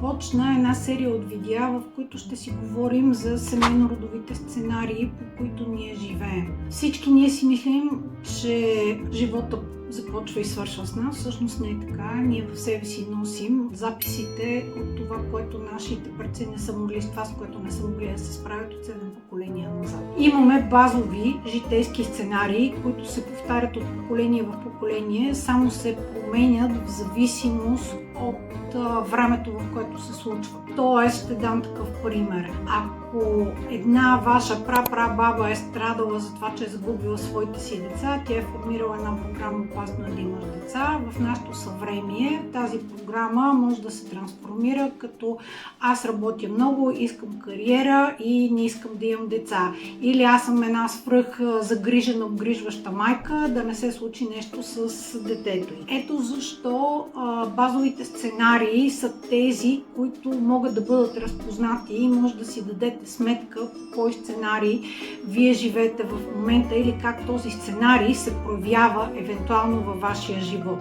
започна една серия от видеа, в които ще си говорим за семейно-родовите сценарии, по които ние живеем. Всички ние си мислим, че живота започва и свършва с нас. Всъщност не е така. Ние в себе си носим записите от това, което нашите предци не са могли, с това, с което не са могли да се справят от 7 поколения назад. Имаме базови житейски сценарии, които се повтарят от поколение в поколение, само се променят в зависимост от времето, в което се случва. Тоест, ще дам такъв пример. Ако една ваша прабаба е страдала за това, че е загубила своите си деца, тя е формирала една програма "Опасно е да имаш деца", в нашето съвремие тази програма може да се трансформира като "Аз работя много, искам кариера и не искам да имам деца". Или "Аз съм една свръх загрижена, обгрижваща майка, да не се случи нещо с детето й". Ето защо базовите сценарии са тези, които могат да бъдат разпознати и може да си дадете сметка по кой сценарий вие живеете в момента или как този сценарий се проявява евентуално във вашия живот.